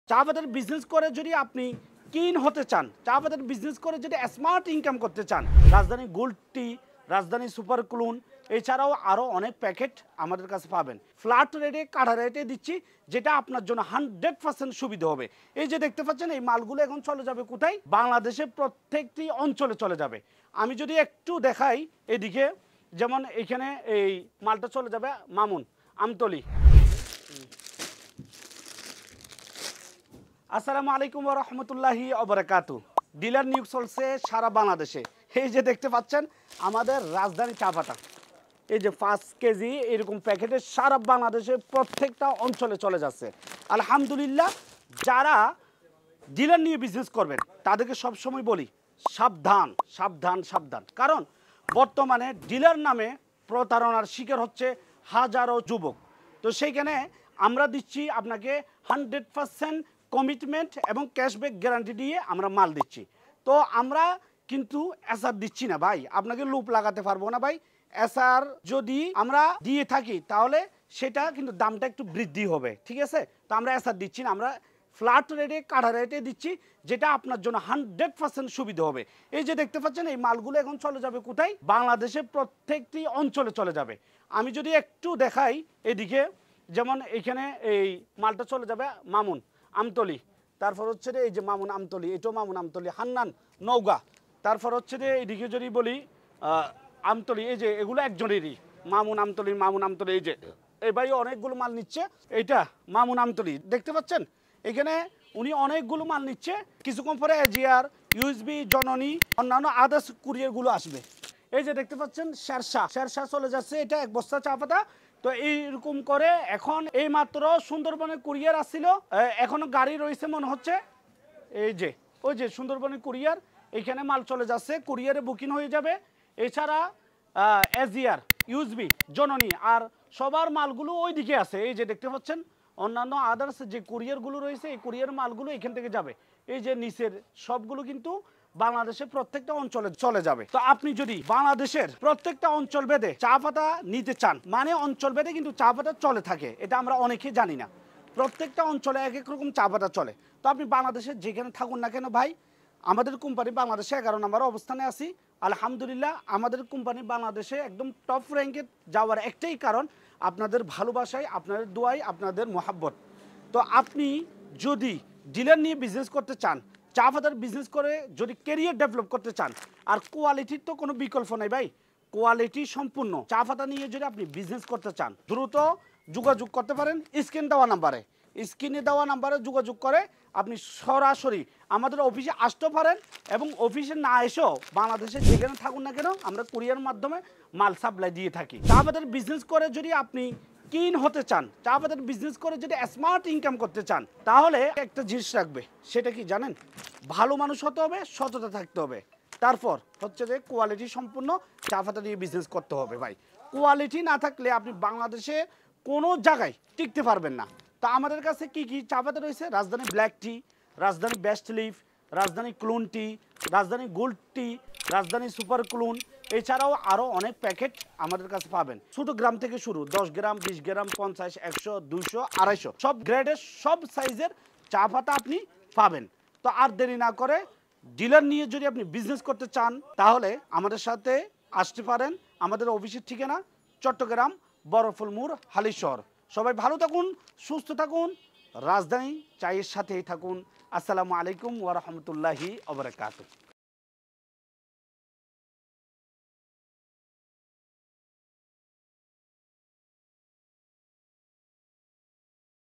চা পাতার বিজনেস করে যদি আপনি কিন হতে চান, চা পাতার বিজনেস করে যদি স্মার্ট ইনকাম করতে চান, রাজধানী গোল্ড টি, রাজধানী সুপার ক্লুন, এছাড়াও আরও অনেক প্যাকেট আমাদের কাছে পাবেন। ফ্ল্যাট রেটে কাটা রেটে দিচ্ছি, যেটা আপনার জন্য 100% সুবিধা হবে। এই যে দেখতে পাচ্ছেন, এই মালগুলো এখন চলে যাবে কোথায়? বাংলাদেশের প্রত্যেকটি অঞ্চলে চলে যাবে। আমি যদি একটু দেখাই এদিকে, যেমন এখানে এই মালটা চলে যাবে মামুন, আমতলি। আসসালামু আলাইকুম ওয়া রাহমাতুল্লাহি ওয়া বারাকাতু। ডিলার নিয়োগ চলছে সারা বাংলাদেশে। এই যে দেখতে পাচ্ছেন আমাদের রাজধানী চা পাতা, এই যে 5 কেজি এরকম প্যাকেটে সারা বাংলাদেশে প্রত্যেকটা অঞ্চলে চলে যাচ্ছে। আলহামদুলিল্লাহ, যারা ডিলার নিয়ে বিজনেস করবেন তাদেরকে সবসময় বলি সাবধান সাবধান সাবধান। কারণ বর্তমানে ডিলার নামে প্রতারণার শিকার হচ্ছে হাজারো যুবক। তো সেইখানে আমরা দিচ্ছি আপনাকে 100% কমিটমেন্ট এবং ক্যাশব্যাক গ্যারান্টি দিয়ে আমরা মাল দিচ্ছি। তো আমরা কিন্তু এসআর দিচ্ছি না ভাই, আপনাকে লুপ লাগাতে পারবো না ভাই। এসআর যদি আমরা দিয়ে থাকি তাহলে সেটা কিন্তু দামটা একটু বৃদ্ধি হবে, ঠিক আছে? তো আমরা এসআর দিচ্ছি না, আমরা ফ্ল্যাট রেটে কাটা রেটে দিচ্ছি, যেটা আপনার জন্য 100% সুবিধা হবে। এই যে দেখতে পাচ্ছেন, এই মালগুলো এখন চলে যাবে কোথায়? বাংলাদেশের প্রত্যেকটি অঞ্চলে চলে যাবে। আমি যদি একটু দেখাই এদিকে, যেমন এখানে এই মালটা চলে যাবে মামুন, আমতলি। তারপর হচ্ছে যে এই যে মামুন আমতলি, এটাও মামুন আমতলি, হান্নান নওগাঁ। তারপর হচ্ছে যে এইদিকে যদি বলি আমতলি, এই যে এগুলো একজনেরই, মামুন আমতলি মামুন আমতলি। এই যে এই ভাই অনেকগুলো মাল নিচ্ছে, এইটা মামুন আমতলি দেখতে পাচ্ছেন। এখানে উনি অনেকগুলো মাল নিচ্ছে, কিছুক্ষণ পরে এজিআর, ইউএসবি, জননী, অন্যান্য আদার্স কুরিয়ারগুলো আসবে। এই যে দেখতে পাচ্ছেন শেরশাহ চলে যাচ্ছে, এটা 1 বস্তা চা পাতা। তো এইরকম করে এখন এই মাত্র সুন্দরবনের কুরিয়ার আসছিল, এখনো গাড়ি রয়েছে মনে হচ্ছে। এই যে ওই যে সুন্দরবনের কুরিয়ার, এইখানে মাল চলে যাচ্ছে, কুরিয়ারে বুকিং হয়ে যাবে। এছাড়া এজিআর, ইউএসবি, জননী আর সবার মালগুলো ওই দিকে আছে। এই যে দেখতে পাচ্ছেন অন্যান্য আদার্স যে কুরিয়ারগুলো রয়েছে, এই কুরিয়ার মালগুলো এখান থেকে যাবে। এই যে নিচের সবগুলো কিন্তু বাংলাদেশের প্রত্যেকটা অঞ্চলে চলে যাবে। তো আপনি যদি বাংলাদেশের প্রত্যেকটা অঞ্চল ভেদে চা পাতা নিতে চান, মানে অঞ্চল ভেদে কিন্তু চা পাতা চলে থাকে, এটা আমরা অনেকেই জানি না। প্রত্যেকটা অঞ্চলে এক এক রকম চা পাতা চলে। তো আপনি বাংলাদেশের যেখানে থাকুন না কেন ভাই, আমাদের কোম্পানি বাংলাদেশে 11 নম্বর অবস্থানে আছি। আলহামদুলিল্লাহ, আমাদের কোম্পানি বাংলাদেশে একদম টপ র্যাঙ্কে যাওয়ার একটাই কারণ আপনাদের ভালোবাসায়, আপনাদের দোয়াই, আপনাদের মোহাব্বত। তো আপনি যদি ডিলার নিয়ে বিজনেস করতে চান, চা পাতার বিজনেস করে যদি ক্যারিয়ার ডেভেলপ করতে চান, আর কোয়ালিটির তো কোনো বিকল্প নেই ভাই, কোয়ালিটি সম্পূর্ণ চা পাতা নিয়ে যদি আপনি বিজনেস করতে চান, দ্রুত যোগাযোগ করতে পারেন স্ক্রিনে দেওয়া নাম্বারে যোগাযোগ করে আপনি সরাসরি আমাদের অফিসে আসতে পারেন, এবং অফিসে না এসেও বাংলাদেশে যেখানে থাকুন না কেন আমরা কুরিয়ার মাধ্যমে মাল সাপ্লাই দিয়ে থাকি। চা পাতার বিজনেস করে যদি আপনি কিন হতে চান, চা পাতার বিজনেস করে যদি স্মার্ট ইনকাম করতে চান, তাহলে একটা জিনিস রাখবে, সেটা কি জানেন? ভালো মানুষ হতে হবে, সততা থাকতে হবে, তারপর হচ্ছে যে কোয়ালিটি সম্পূর্ণ চা পাতা দিয়ে বিজনেস করতে হবে ভাই। কোয়ালিটি না থাকলে আপনি বাংলাদেশে কোনো জায়গায় টিকতে পারবেন না। তা আমাদের কাছে কি কি চা পাতা রয়েছে? রাজধানী ব্ল্যাক টি, রাজধানী বেস্ট লিফ, রাজধানী ক্লুন টি, রাজধানী গোল্ড টি, রাজধানী সুপার ক্লুন, এছাড়াও আরও অনেক প্যাকেট আমাদের কাছে পাবেন। ছোট গ্রাম থেকে শুরু, 10 গ্রাম, 20 গ্রাম, 50, 100, 200, 250 সব গ্রেডের সব সাইজের চা পাতা আপনি পাবেন। তো আর দেরি না করে ডিলার নিয়ে যদি আপনি বিজনেস করতে চান, তাহলে আমাদের সাথে আসতে পারেন। আমাদের অফিসের ঠিকানা চট্টগ্রাম বরফুল মোড়, হালিশহর। সবাই ভালো থাকুন, সুস্থ থাকুন, রাজধানী চায়ের সাথেই থাকুন। আসসালামু আলাইকুম ওয়া রাহমাতুল্লাহি ওয়া বারাকাতুহু।